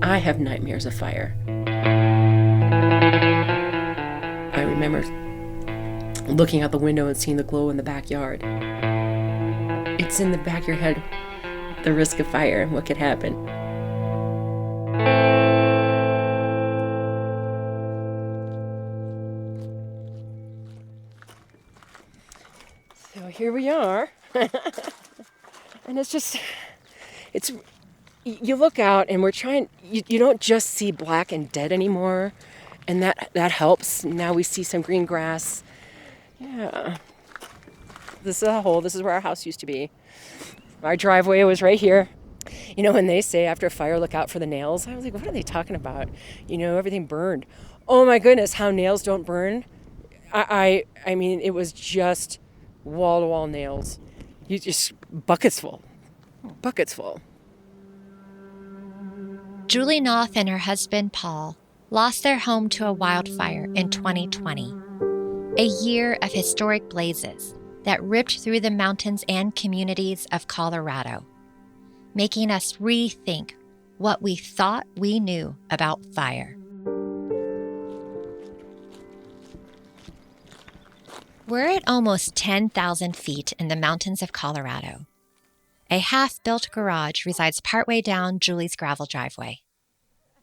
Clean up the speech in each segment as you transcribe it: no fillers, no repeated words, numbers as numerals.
I have nightmares of fire. I remember looking out the window and seeing the glow in the backyard. It's in the back of your head, the risk of fire and what could happen. So here we are. And you look out and you don't just see black and dead anymore. And that helps. Now we see some green grass. Yeah. This is a hole. This is where our house used to be. Our driveway was right here. You know, when they say after a fire, look out for the nails, I was like, what are they talking about? You know, everything burned. Oh my goodness, how nails don't burn. I mean, it was just wall-to-wall nails. You just buckets full. Julie Knopf and her husband, Paul, lost their home to a wildfire in 2020, a year of historic blazes that ripped through the mountains and communities of Colorado, making us rethink what we thought we knew about fire. We're at almost 10,000 feet in the mountains of Colorado. A half-built garage resides partway down Julie's gravel driveway.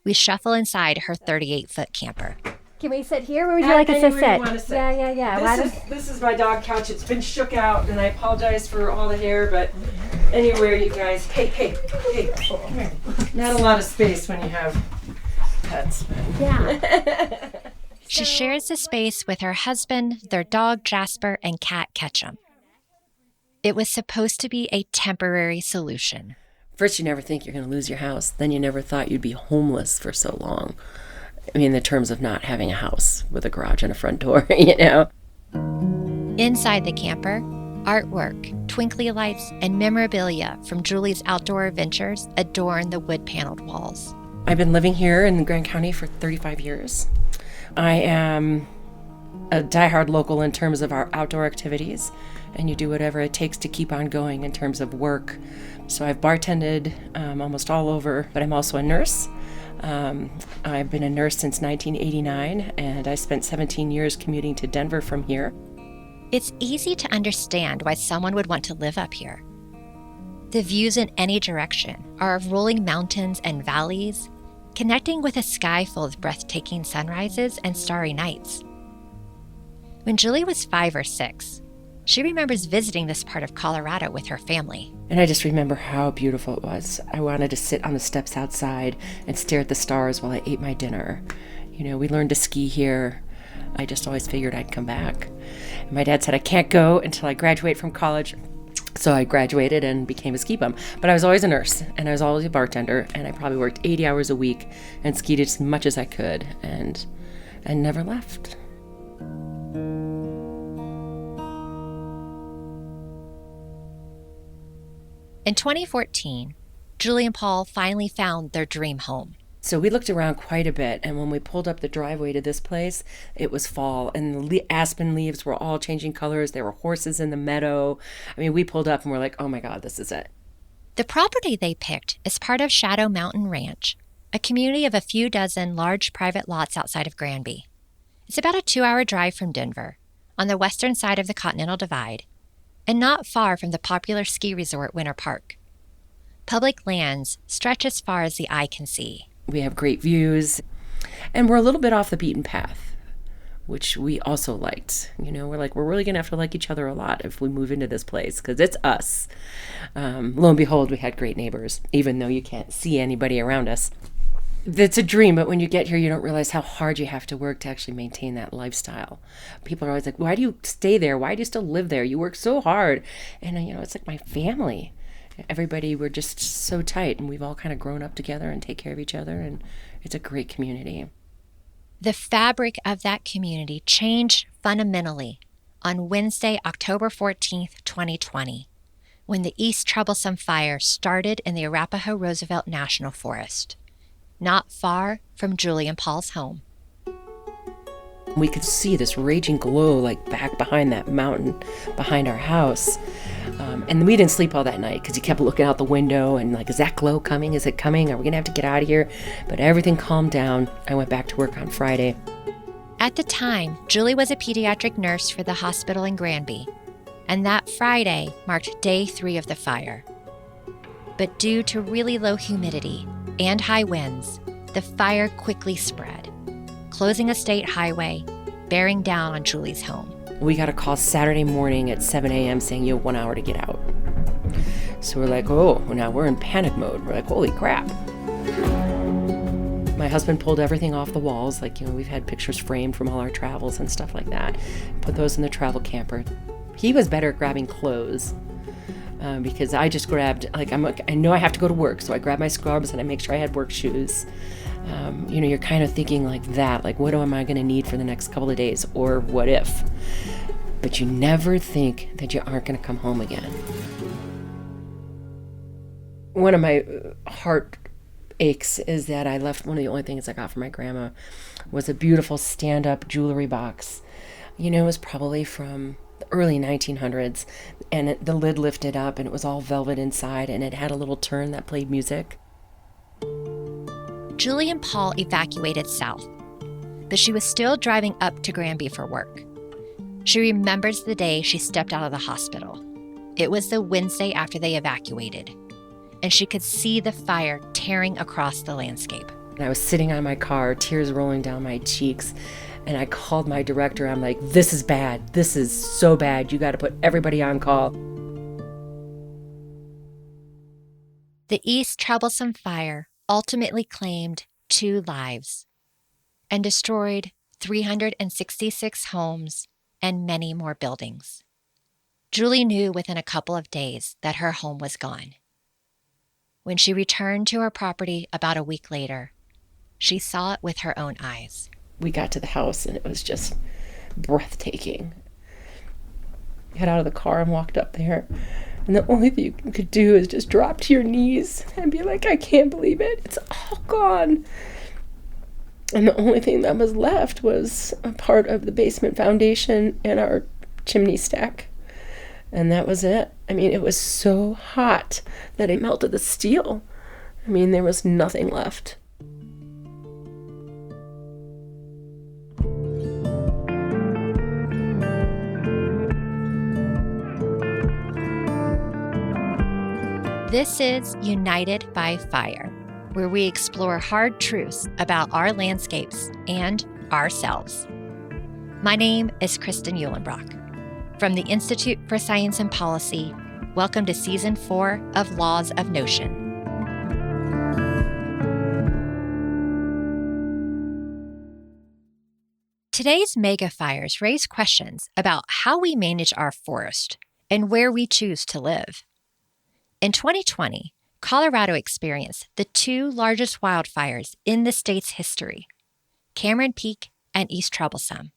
We shuffle inside her 38-foot camper. Can we sit here? Where would you like us to sit? Yeah. This is my dog couch. It's been shook out, and I apologize for all the hair, but anywhere, you guys. Hey, come here. Not a lot of space when you have pets. Yeah. She shares the space with her husband, their dog Jasper, and cat Ketchum. It was supposed to be a temporary solution. First, you never think you're going to lose your house. Then you never thought you'd be homeless for so long. I mean, in terms of not having a house with a garage and a front door, you know. Inside the camper, artwork, twinkly lights, and memorabilia from Julie's outdoor adventures adorn the wood-paneled walls. I've been living here in Grand County for 35 years. I am a diehard local in terms of our outdoor activities, and you do whatever it takes to keep on going in terms of work. So I've bartended almost all over, but I'm also a nurse. I've been a nurse since 1989, and I spent 17 years commuting to Denver from here. It's easy to understand why someone would want to live up here. The views in any direction are of rolling mountains and valleys, connecting with a sky full of breathtaking sunrises and starry nights. When Julie was 5 or 6, she remembers visiting this part of Colorado with her family. And I just remember how beautiful it was. I wanted to sit on the steps outside and stare at the stars while I ate my dinner. You know, we learned to ski here. I just always figured I'd come back. And my dad said I can't go until I graduate from college. So I graduated and became a ski bum. But I was always a nurse, and I was always a bartender, and I probably worked 80 hours a week and skied as much as I could, and never left. In 2014, Julie and Paul finally found their dream home. So we looked around quite a bit, and when we pulled up the driveway to this place, it was fall, and the aspen leaves were all changing colors. There were horses in the meadow. I mean, we pulled up and we're like, oh my God, this is it. The property they picked is part of Shadow Mountain Ranch, a community of a few dozen large private lots outside of Granby. It's about a 2-hour drive from Denver, on the western side of the Continental Divide, and not far from the popular ski resort Winter Park. Public lands stretch as far as the eye can see. We have great views, and we're a little bit off the beaten path, which we also liked. You know, we're really going to have to like each other a lot if we move into this place, because it's us. Lo and behold, we had great neighbors, even though you can't see anybody around us. It's a dream, but when you get here, you don't realize how hard you have to work to actually maintain that lifestyle. People are always like, why do you stay there? Why do you still live there? You work so hard. And, you know, it's like my family. Everybody, we're just so tight, and we've all kind of grown up together and take care of each other, and it's a great community. The fabric of that community changed fundamentally on Wednesday, October 14th, 2020, when the East Troublesome fire started in the Arapahoe-Roosevelt National Forest, not far from Julie and Paul's home. We could see this raging glow like back behind that mountain behind our house. And we didn't sleep all that night because he kept looking out the window and like, is that glow coming? Is it coming? Are we going to have to get out of here? But everything calmed down. I went back to work on Friday. At the time, Julie was a pediatric nurse for the hospital in Granby, and that Friday marked day 3 of the fire. But due to really low humidity and high winds, the fire quickly spread, closing a state highway, bearing down on Julie's home. We got a call Saturday morning at 7 a.m. saying you have 1 hour to get out. So we're like, oh, now we're in panic mode. We're like, holy crap. My husband pulled everything off the walls. Like, we've had pictures framed from all our travels and stuff like that. Put those in the travel camper. He was better at grabbing clothes because I just grabbed, I know I have to go to work. So I grabbed my scrubs and I make sure I had work shoes. You're kind of thinking like that, like what am I going to need for the next couple of days, or what if? But you never think that you aren't going to come home again. One of my heart aches is that I left one of the only things I got from my grandma was a beautiful stand-up jewelry box. It was probably from the early 1900s, and the lid lifted up and it was all velvet inside, and it had a little turn that played music. Julie and Paul evacuated south, but she was still driving up to Granby for work. She remembers the day she stepped out of the hospital. It was the Wednesday after they evacuated, and she could see the fire tearing across the landscape. I was sitting on my car, tears rolling down my cheeks, and I called my director. I'm like, this is bad. This is so bad. You got to put everybody on call. The East Troublesome fire ultimately claimed 2 lives and destroyed 366 homes and many more buildings. Julie knew within a couple of days that her home was gone. When she returned to her property about a week later, she saw it with her own eyes. We got to the house and it was just breathtaking. Got out of the car and walked up there. And the only thing you could do is just drop to your knees and be like, I can't believe it. It's all gone. And the only thing that was left was a part of the basement foundation and our chimney stack. And that was it. It was so hot that it melted the steel. There was nothing left. This is United by Fire, where we explore hard truths about our landscapes and ourselves. My name is Kristen Eulenbrock. From the Institute for Science and Policy, welcome to Season 4 of Laws of Notion. Today's megafires raise questions about how we manage our forest and where we choose to live. In 2020, Colorado experienced the 2 largest wildfires in the state's history, Cameron Peak and East Troublesome.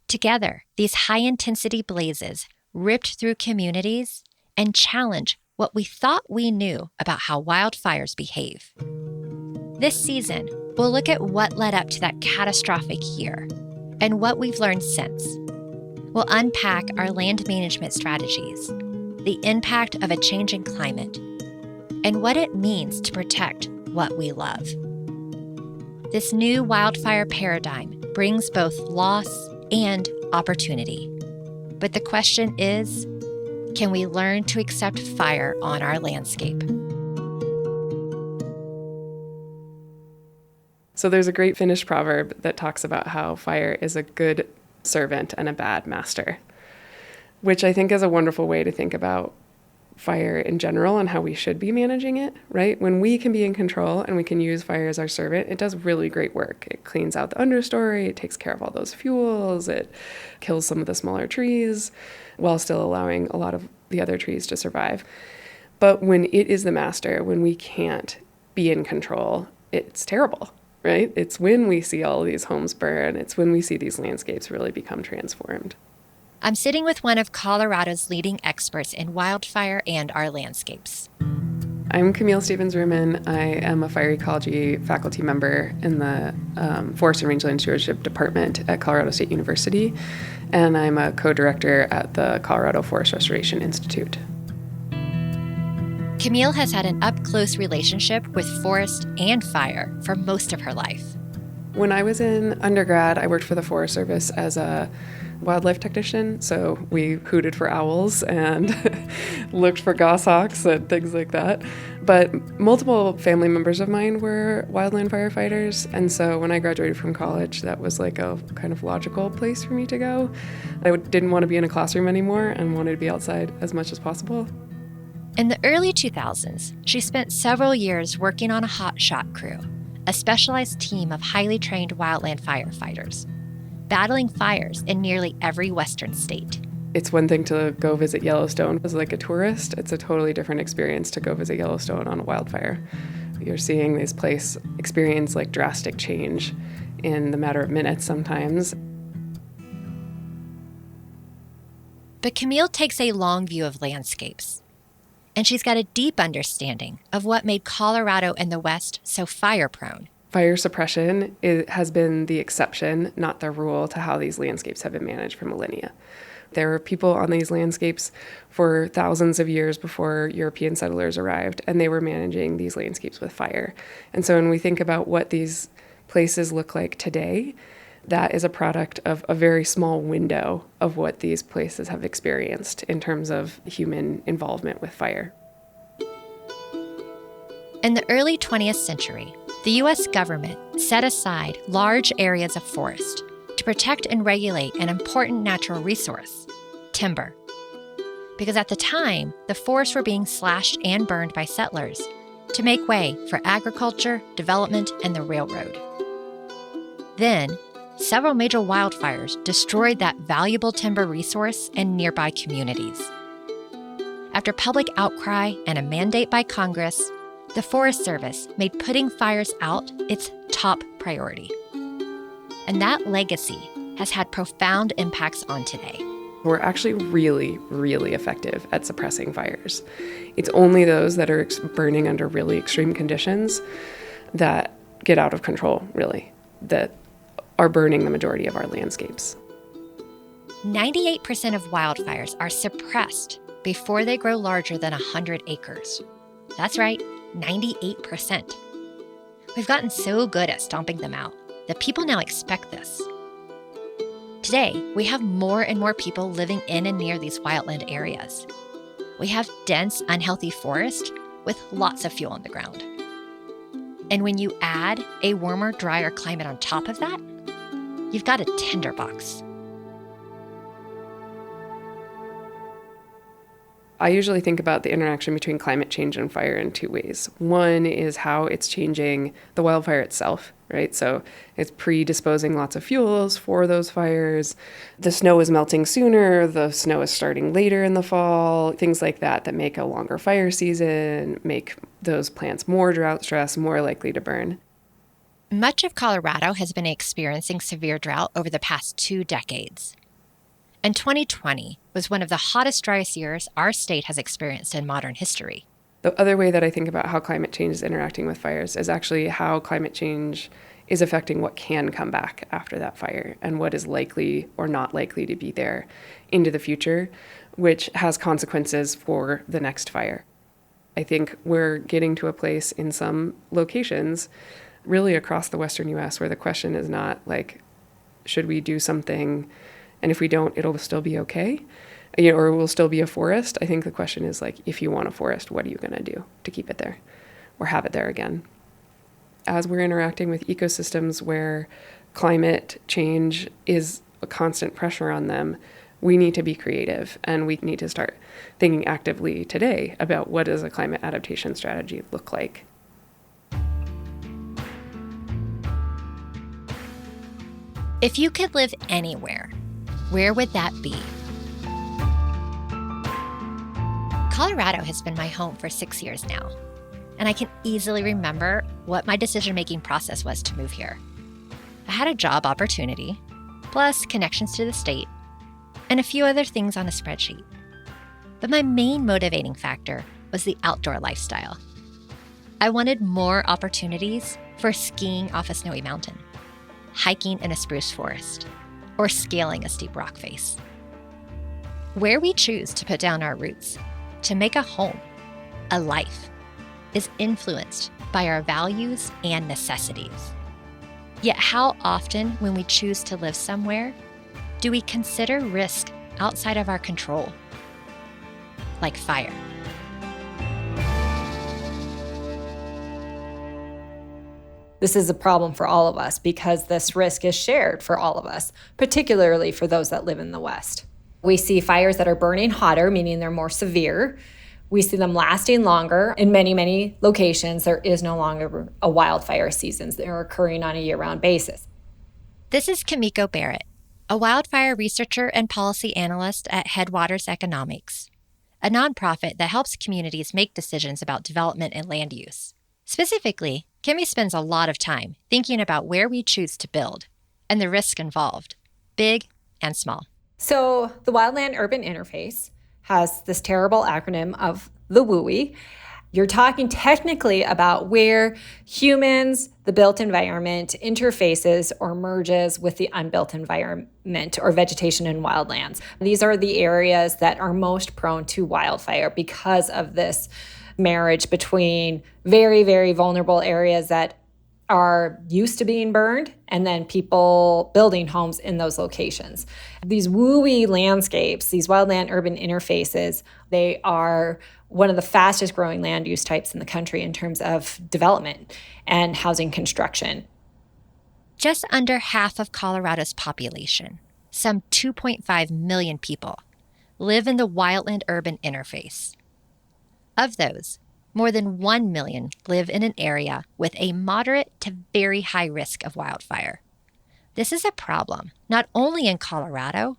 Together, these high-intensity blazes ripped through communities and challenged what we thought we knew about how wildfires behave. This season, we'll look at what led up to that catastrophic year and what we've learned since. We'll unpack our land management strategies, the impact of a changing climate, and what it means to protect what we love. This new wildfire paradigm brings both loss and opportunity. But the question is, can we learn to accept fire on our landscape? So there's a great Finnish proverb that talks about how fire is a good servant and a bad master, which I think is a wonderful way to think about fire in general and how we should be managing it, right? When we can be in control and we can use fire as our servant, it does really great work. It cleans out the understory, it takes care of all those fuels, it kills some of the smaller trees while still allowing a lot of the other trees to survive. But when it is the master, when we can't be in control, it's terrible, right? It's when we see all of these homes burn, it's when we see these landscapes really become transformed. I'm sitting with one of Colorado's leading experts in wildfire and our landscapes. I'm Camille Stevens-Ruman. I am a fire ecology faculty member in the Forest and Rangeland Stewardship Department at Colorado State University. and I'm a co-director at the Colorado Forest Restoration Institute. Camille has had an up-close relationship with forest and fire for most of her life. When I was in undergrad, I worked for the Forest Service as a wildlife technician, so we hooted for owls and looked for goshawks and things like that. But multiple family members of mine were wildland firefighters, and so when I graduated from college, that was like a kind of logical place for me to go. I didn't want to be in a classroom anymore and wanted to be outside as much as possible. In the early 2000s, she spent several years working on a hotshot crew, a specialized team of highly trained wildland firefighters, battling fires in nearly every Western state. It's one thing to go visit Yellowstone as like a tourist. It's a totally different experience to go visit Yellowstone on a wildfire. You're seeing this place experience like drastic change in the matter of minutes sometimes. But Camille takes a long view of landscapes, and she's got a deep understanding of what made Colorado and the West so fire-prone. Fire suppression has been the exception, not the rule, to how these landscapes have been managed for millennia. There were people on these landscapes for thousands of years before European settlers arrived, and they were managing these landscapes with fire. And so when we think about what these places look like today, that is a product of a very small window of what these places have experienced in terms of human involvement with fire. In the early 20th century, the U.S. government set aside large areas of forest to protect and regulate an important natural resource, timber. Because at the time, the forests were being slashed and burned by settlers to make way for agriculture, development, and the railroad. Then, several major wildfires destroyed that valuable timber resource in nearby communities. After public outcry and a mandate by Congress, the Forest Service made putting fires out its top priority. And that legacy has had profound impacts on today. We're actually really, really effective at suppressing fires. It's only those that are burning under really extreme conditions that get out of control, really, that are burning the majority of our landscapes. 98% of wildfires are suppressed before they grow larger than 100 acres. That's right, 98%. We've gotten so good at stomping them out that people now expect this. Today, we have more and more people living in and near these wildland areas. We have dense, unhealthy forest with lots of fuel in the ground. And when you add a warmer, drier climate on top of that, you've got a tinderbox. I usually think about the interaction between climate change and fire in two ways. One is how it's changing the wildfire itself, right? So it's predisposing lots of fuels for those fires. The snow is melting sooner, the snow is starting later in the fall, things like that make a longer fire season, make those plants more drought stressed, more likely to burn. Much of Colorado has been experiencing severe drought over the past 2 decades. And 2020 was one of the hottest, driest years our state has experienced in modern history. The other way that I think about how climate change is interacting with fires is actually how climate change is affecting what can come back after that fire and what is likely or not likely to be there into the future, which has consequences for the next fire. I think we're getting to a place in some locations, really across the Western U.S., where the question is not like, should we do something, and if we don't, it'll still be okay, or it will still be a forest. I think the question is like, if you want a forest, what are you going to do to keep it there or have it there again? As we're interacting with ecosystems where climate change is a constant pressure on them, we need to be creative, and we need to start thinking actively today about what does a climate adaptation strategy look like. If you could live anywhere, where would that be? Colorado has been my home for 6 years now, and I can easily remember what my decision-making process was to move here. I had a job opportunity, plus connections to the state, and a few other things on a spreadsheet. But my main motivating factor was the outdoor lifestyle. I wanted more opportunities for skiing off a snowy mountain, hiking in a spruce forest, or scaling a steep rock face. Where we choose to put down our roots, to make a home, a life, is influenced by our values and necessities. Yet how often when we choose to live somewhere, do we consider risk outside of our control? Like fire. This is a problem for all of us because this risk is shared for all of us, particularly for those that live in the West. We see fires that are burning hotter, meaning they're more severe. We see them lasting longer. In many, many locations, there is no longer a wildfire season. They're occurring on a year-round basis. This is Kimiko Barrett, a wildfire researcher and policy analyst at Headwaters Economics, a nonprofit that helps communities make decisions about development and land use. Specifically, Kimmy spends a lot of time thinking about where we choose to build and the risk involved, big and small. So the Wildland-Urban Interface has this terrible acronym of the WUI. You're talking technically about where humans, the built environment, interfaces or merges with the unbuilt environment or vegetation and wildlands. These are the areas that are most prone to wildfire because of this marriage between very, very vulnerable areas that are used to being burned and then people building homes in those locations. These WUI landscapes, these wildland-urban interfaces, they are one of the fastest growing land use types in the country in terms of development and housing construction. Just under half of Colorado's population, some 2.5 million people, live in the wildland-urban interface. Of those, more than 1 million live in an area with a moderate to very high risk of wildfire. This is a problem not only in Colorado,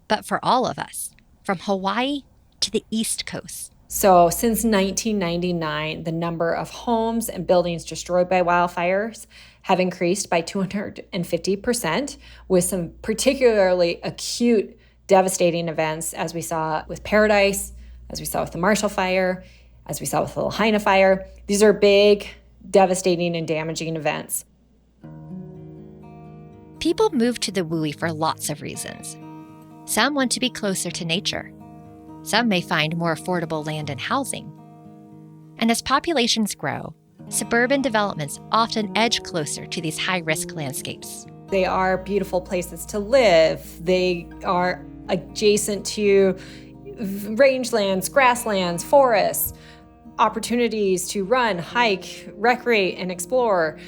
but for all of us, from Hawaii to the East Coast. So since 1999, the number of homes and buildings destroyed by wildfires have increased by 250%, with some particularly acute devastating events, as we saw with Paradise, as we saw with the Marshall Fire, as we saw with the Lahaina Fire. These are big, devastating, and damaging events. People move to the WUI for lots of reasons. Some want to be closer to nature. Some may find more affordable land and housing. And as populations grow, suburban developments often edge closer to these high-risk landscapes. They are beautiful places to live. They are adjacent to rangelands, grasslands, forests, opportunities to run, hike, recreate, and explore.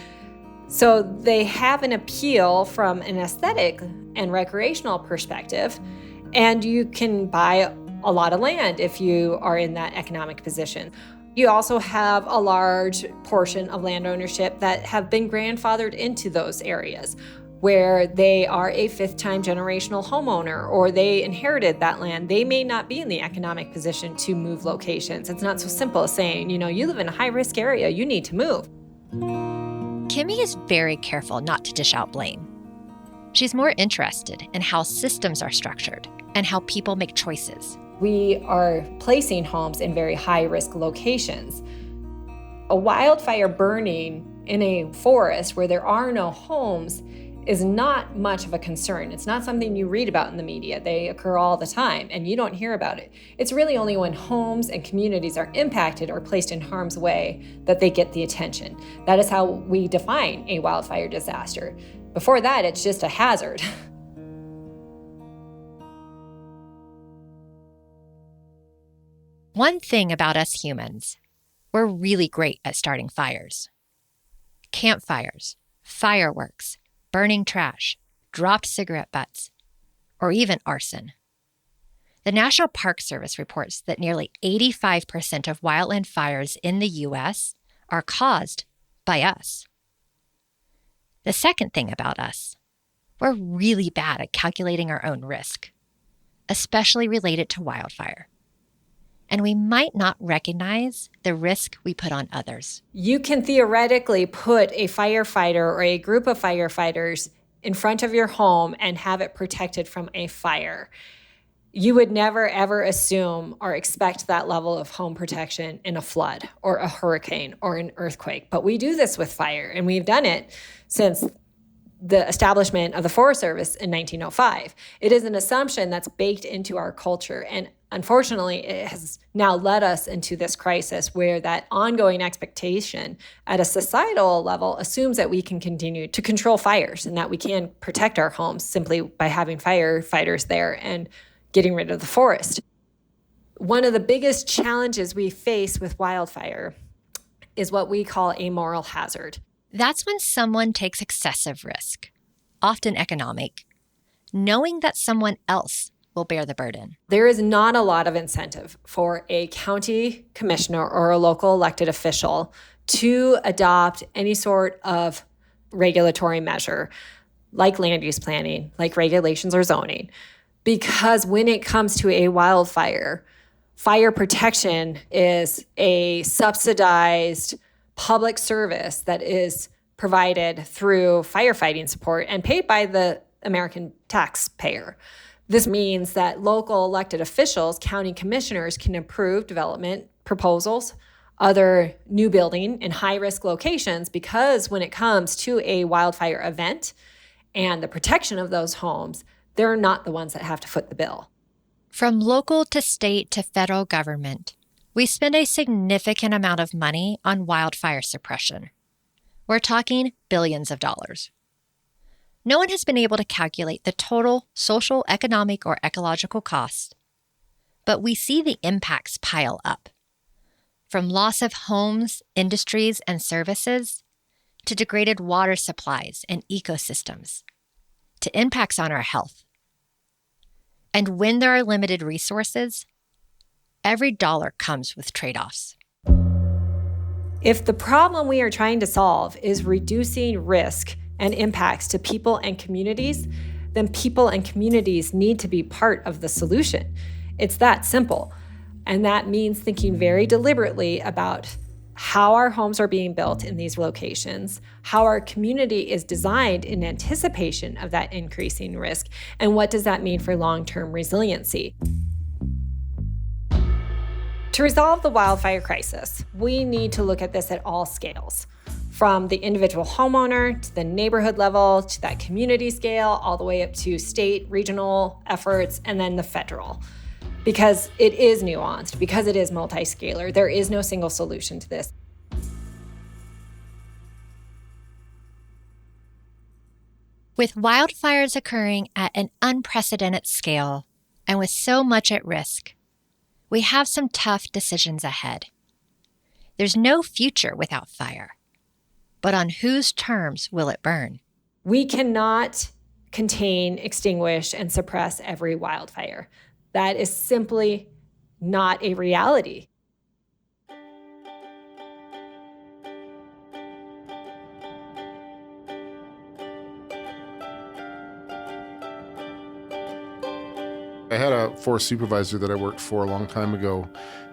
So they have an appeal from an aesthetic and recreational perspective, and you can buy a lot of land if you are in that economic position. You also have a large portion of land ownership that have been grandfathered into those areas, where they are a fifth-time generational homeowner or they inherited that land. They may not be in the economic position to move locations. It's not so simple as saying, you live in a high-risk area, you need to move. Kimmy is very careful not to dish out blame. She's more interested in how systems are structured and how people make choices. We are placing homes in very high-risk locations. A wildfire burning in a forest where there are no homes is not much of a concern. It's not something you read about in the media. They occur all the time, and you don't hear about it. It's really only when homes and communities are impacted or placed in harm's way that they get the attention. That is how we define a wildfire disaster. Before that, it's just a hazard. One thing about us humans, we're really great at starting fires. Campfires, fireworks, burning trash, dropped cigarette butts, or even arson. The National Park Service reports that nearly 85% of wildland fires in the U.S. are caused by us. The second thing about us, we're really bad at calculating our own risk, especially related to wildfire. And we might not recognize the risk we put on others. You can theoretically put a firefighter or a group of firefighters in front of your home and have it protected from a fire. You would never, ever assume or expect that level of home protection in a flood or a hurricane or an earthquake. But we do this with fire, and we've done it since the establishment of the Forest Service in 1905. It is an assumption that's baked into our culture. And unfortunately, it has now led us into this crisis where that ongoing expectation at a societal level assumes that we can continue to control fires and that we can protect our homes simply by having firefighters there and getting rid of the forest. One of the biggest challenges we face with wildfire is what we call a moral hazard. That's when someone takes excessive risk, often economic, knowing that someone else will bear the burden. There is not a lot of incentive for a county commissioner or a local elected official to adopt any sort of regulatory measure, like land use planning, like regulations or zoning, because when it comes to a wildfire, fire protection is a subsidized public service that is provided through firefighting support and paid by the American taxpayer. This means that local elected officials, county commissioners, can approve development proposals, other new building in high-risk locations, because when it comes to a wildfire event and the protection of those homes, they're not the ones that have to foot the bill. From local to state to federal government, we spend a significant amount of money on wildfire suppression. We're talking billions of dollars. No one has been able to calculate the total social, economic, or ecological cost, but we see the impacts pile up. From loss of homes, industries, and services, to degraded water supplies and ecosystems, to impacts on our health. And when there are limited resources, every dollar comes with trade-offs. If the problem we are trying to solve is reducing risk and impacts to people and communities, then people and communities need to be part of the solution. It's that simple. And that means thinking very deliberately about how our homes are being built in these locations, how our community is designed in anticipation of that increasing risk, and what does that mean for long-term resiliency. To resolve the wildfire crisis, we need to look at this at all scales, from the individual homeowner to the neighborhood level to that community scale, all the way up to state, regional efforts, and then the federal. Because it is nuanced, because it is multi-scalar, there is no single solution to this. With wildfires occurring at an unprecedented scale and with so much at risk, we have some tough decisions ahead. There's no future without fire, but on whose terms will it burn? We cannot contain, extinguish, and suppress every wildfire. That is simply not a reality. I had a forest supervisor that I worked for a long time ago,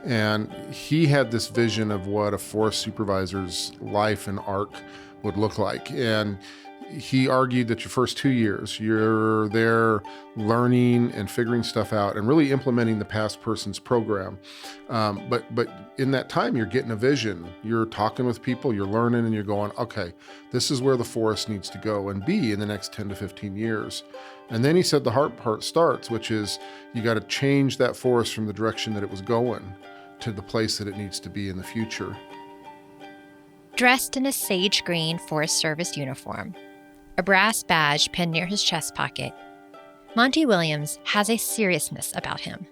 and he had this vision of what a forest supervisor's life and arc would look like. And he argued that your first 2 years, you're there learning and figuring stuff out and really implementing the past person's program. But in that time, you're getting a vision. You're talking with people, you're learning, and you're going, okay, this is where the forest needs to go and be in the next 10 to 15 years. And then he said the hard part starts, which is you got to change that forest from the direction that it was going to the place that it needs to be in the future. Dressed in a sage green Forest Service uniform, a brass badge pinned near his chest pocket, Monty Williams has a seriousness about him.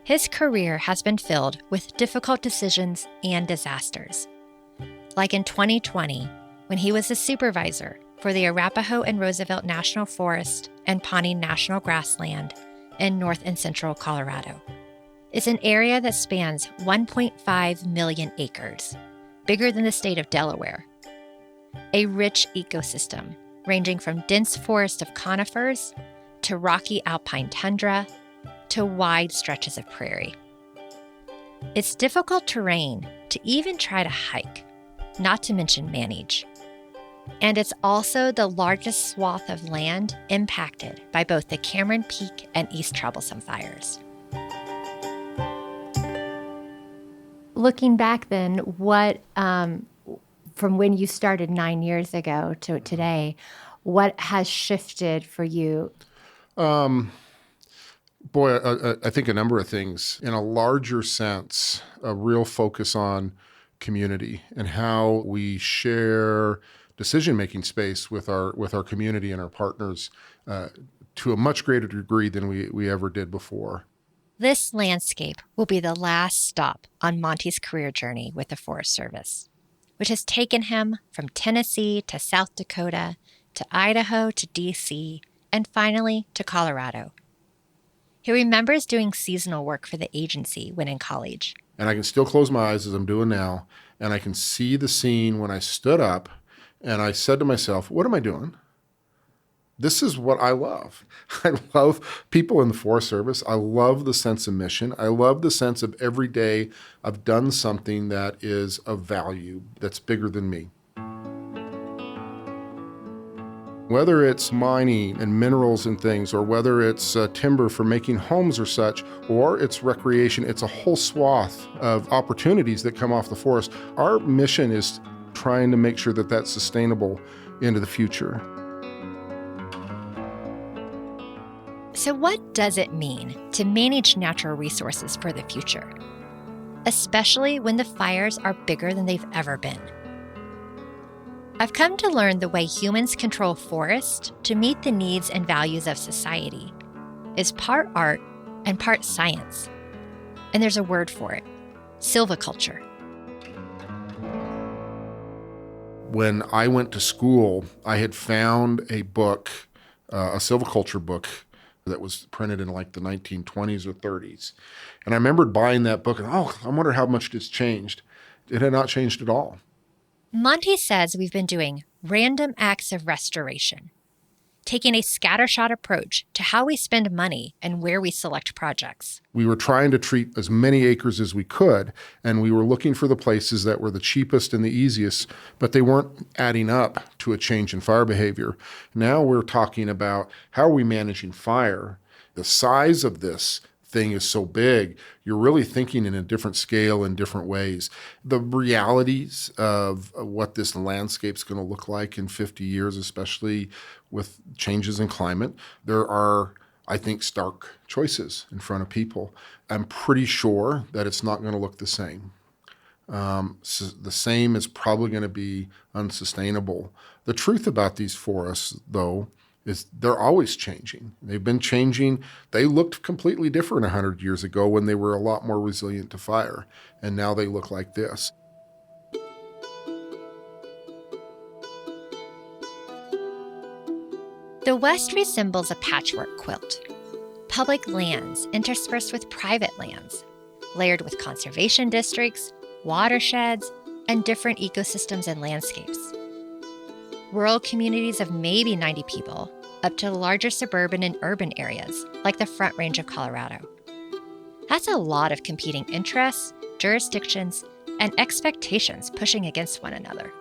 His career has been filled with difficult decisions and disasters. Like in 2020, when he was a supervisor for the Arapahoe and Roosevelt National Forest and Pawnee National Grassland in North and Central Colorado. It's an area that spans 1.5 million acres, bigger than the state of Delaware. A rich ecosystem ranging from dense forest of conifers to rocky alpine tundra to wide stretches of prairie. It's difficult terrain to even try to hike, not to mention manage. And it's also the largest swath of land impacted by both the Cameron Peak and East Troublesome fires. Looking back then, what from when you started 9 years ago to today, what has shifted for you? Boy, I think a number of things. In a larger sense, a real focus on community and how we share decision-making space with our community and our partners to a much greater degree than we ever did before. This landscape will be the last stop on Monty's career journey with the Forest Service, which has taken him from Tennessee to South Dakota to Idaho to DC, and finally to Colorado. He remembers doing seasonal work for the agency when in college. And I can still close my eyes as I'm doing now, and I can see the scene when I stood up and I said to myself, what am I doing? This is what I love. I love people in the Forest Service. I love the sense of mission. I love the sense of every day I've done something that is of value, that's bigger than me. Whether it's mining and minerals and things, or whether it's timber for making homes or such, or it's recreation, it's a whole swath of opportunities that come off the forest. Our mission is trying to make sure that that's sustainable into the future. So what does it mean to manage natural resources for the future, especially when the fires are bigger than they've ever been? I've come to learn the way humans control forests to meet the needs and values of society is part art and part science. And there's a word for it: silviculture. When I went to school, I had found a book, a silviculture book, that was printed in like the 1920s or 30s. And I remembered buying that book and, I wonder how much it's changed. It had not changed at all. Monty says we've been doing random acts of restoration, taking a scattershot approach to how we spend money and where we select projects. We were trying to treat as many acres as we could, and we were looking for the places that were the cheapest and the easiest, but they weren't adding up to a change in fire behavior. Now we're talking about how are we managing fire? The size of this thing is so big, you're really thinking in a different scale in different ways. The realities of what this landscape's going to look like in 50 years, especially with changes in climate, there are, I think, stark choices in front of people. I'm pretty sure that it's not going to look the same. So the same is probably going to be unsustainable. The truth about these forests, though, is they're always changing. They've been changing. They looked completely different 100 years ago when they were a lot more resilient to fire, and now they look like this. The West resembles a patchwork quilt. Public lands interspersed with private lands, layered with conservation districts, watersheds, and different ecosystems and landscapes. Rural communities of maybe 90 people, up to larger suburban and urban areas, like the Front Range of Colorado. That's a lot of competing interests, jurisdictions, and expectations pushing against one another,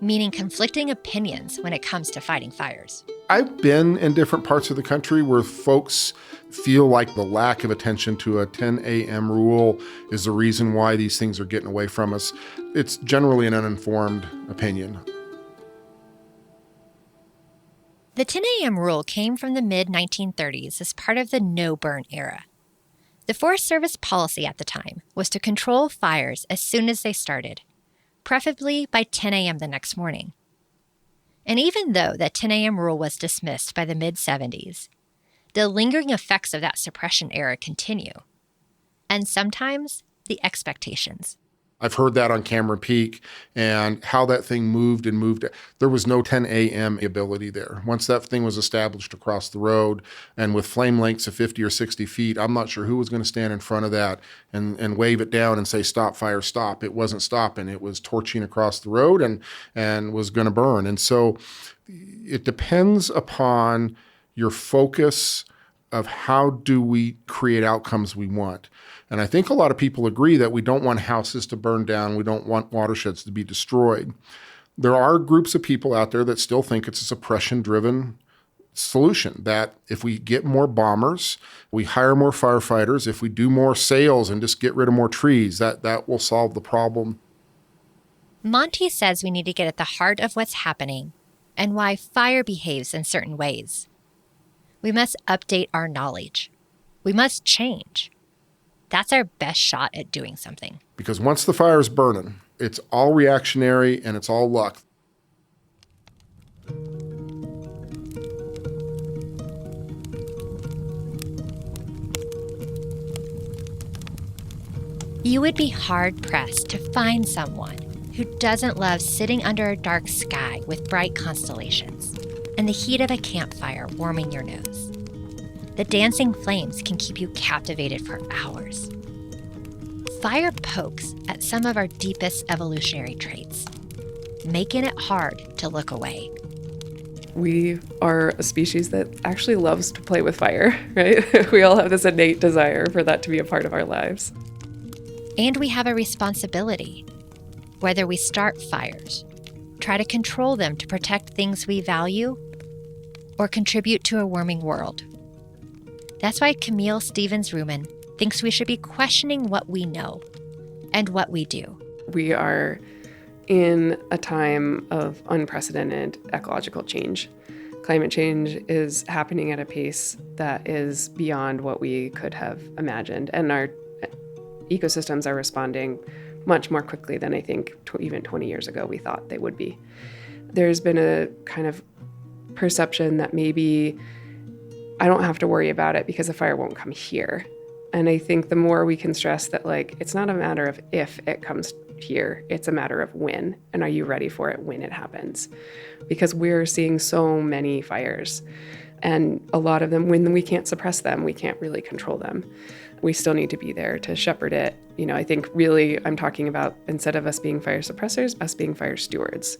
meaning conflicting opinions when it comes to fighting fires. I've been in different parts of the country where folks feel like the lack of attention to a 10 a.m. rule is the reason why these things are getting away from us. It's generally an uninformed opinion. The 10 a.m. rule came from the mid-1930s as part of the no-burn era. The Forest Service policy at the time was to control fires as soon as they started, preferably by 10 a.m. the next morning. And even though that 10 a.m. rule was dismissed by the mid-70s, the lingering effects of that suppression era continue, and sometimes the expectations. I've heard that on camera Peak and how that thing moved and moved. There was no 10 a.m. ability there. Once that thing was established across the road and with flame lengths of 50 or 60 feet, I'm not sure who was going to stand in front of that and wave it down and say, stop, fire, stop. It wasn't stopping. It was torching across the road and was going to burn. And so it depends upon your focus of how do we create outcomes we want. And I think a lot of people agree that we don't want houses to burn down. We don't want watersheds to be destroyed. There are groups of people out there that still think it's a suppression-driven solution, that if we get more bombers, we hire more firefighters, if we do more sales and just get rid of more trees, that will solve the problem. Monty says we need to get at the heart of what's happening and why fire behaves in certain ways. We must update our knowledge. We must change. That's our best shot at doing something. Because once the fire is burning, it's all reactionary and it's all luck. You would be hard-pressed to find someone who doesn't love sitting under a dark sky with bright constellations and the heat of a campfire warming your nose. The dancing flames can keep you captivated for hours. Fire pokes at some of our deepest evolutionary traits, making it hard to look away. We are a species that actually loves to play with fire, right? We all have this innate desire for that to be a part of our lives. And we have a responsibility. Whether we start fires, try to control them to protect things we value, or contribute to a warming world. That's why Camille Stevens-Ruman thinks we should be questioning what we know and what we do. We are in a time of unprecedented ecological change. Climate change is happening at a pace that is beyond what we could have imagined, and our ecosystems are responding much more quickly than I think even 20 years ago we thought they would be. There's been a kind of perception that maybe I don't have to worry about it because the fire won't come here. And I think the more we can stress that, like, it's not a matter of if it comes here, it's a matter of when, and are you ready for it when it happens? Because we're seeing so many fires, and a lot of them, when we can't suppress them, we can't really control them. We still need to be there to shepherd it. You know, I think really I'm talking about, instead of us being fire suppressors, us being fire stewards,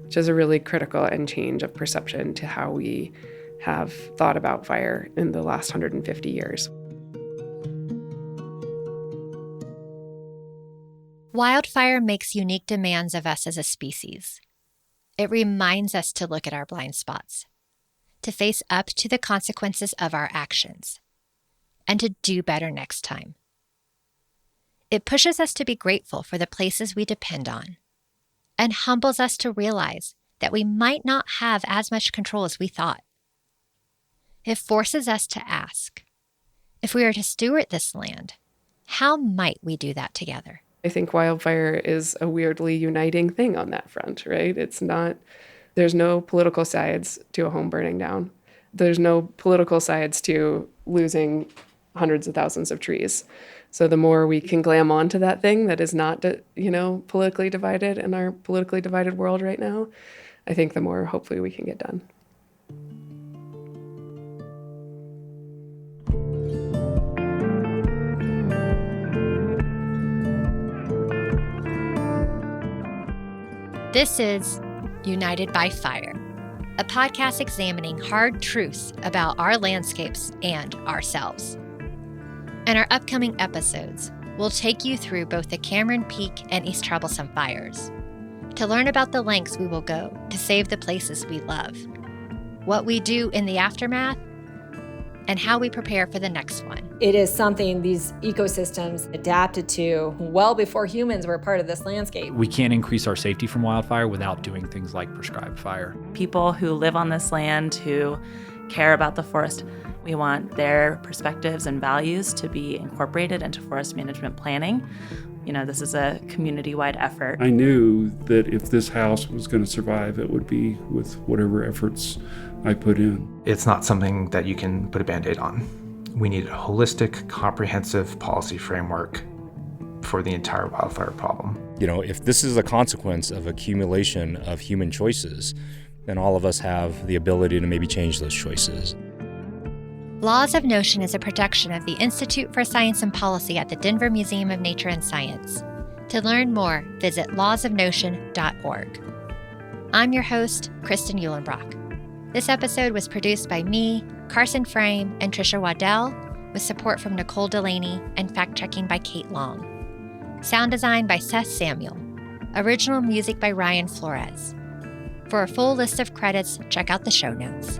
which is a really critical and change of perception to how we have thought about fire in the last 150 years. Wildfire makes unique demands of us as a species. It reminds us to look at our blind spots, to face up to the consequences of our actions, and to do better next time. It pushes us to be grateful for the places we depend on, and humbles us to realize that we might not have as much control as we thought. It forces us to ask, if we are to steward this land, how might we do that together? I think wildfire is a weirdly uniting thing on that front, right? There's no political sides to a home burning down. There's no political sides to losing hundreds of thousands of trees. So the more we can glam onto that thing that is not, politically divided in our politically divided world right now, I think the more hopefully we can get done. This is United by Fire, a podcast examining hard truths about our landscapes and ourselves. In our upcoming episodes, we'll take you through both the Cameron Peak and East Troublesome fires to learn about the lengths we will go to save the places we love, what we do in the aftermath, and how we prepare for the next one. It is something these ecosystems adapted to well before humans were a part of this landscape. We can't increase our safety from wildfire without doing things like prescribe fire. People who live on this land, who care about the forest, we want their perspectives and values to be incorporated into forest management planning. This is a community-wide effort. I knew that if this house was going to survive, it would be with whatever efforts I put in. It's not something that you can put a Band-Aid on. We need a holistic, comprehensive policy framework for the entire wildfire problem. If this is a consequence of accumulation of human choices, then all of us have the ability to maybe change those choices. Laws of Notion is a production of the Institute for Science and Policy at the Denver Museum of Nature and Science. To learn more, visit lawsofnotion.org. I'm your host, Kristen Eulenbrock. This episode was produced by me, Carson Frame, and Trisha Waddell, with support from Nicole Delaney and fact-checking by Kate Long. Sound design by Seth Samuel. Original music by Ryan Flores. For a full list of credits, check out the show notes.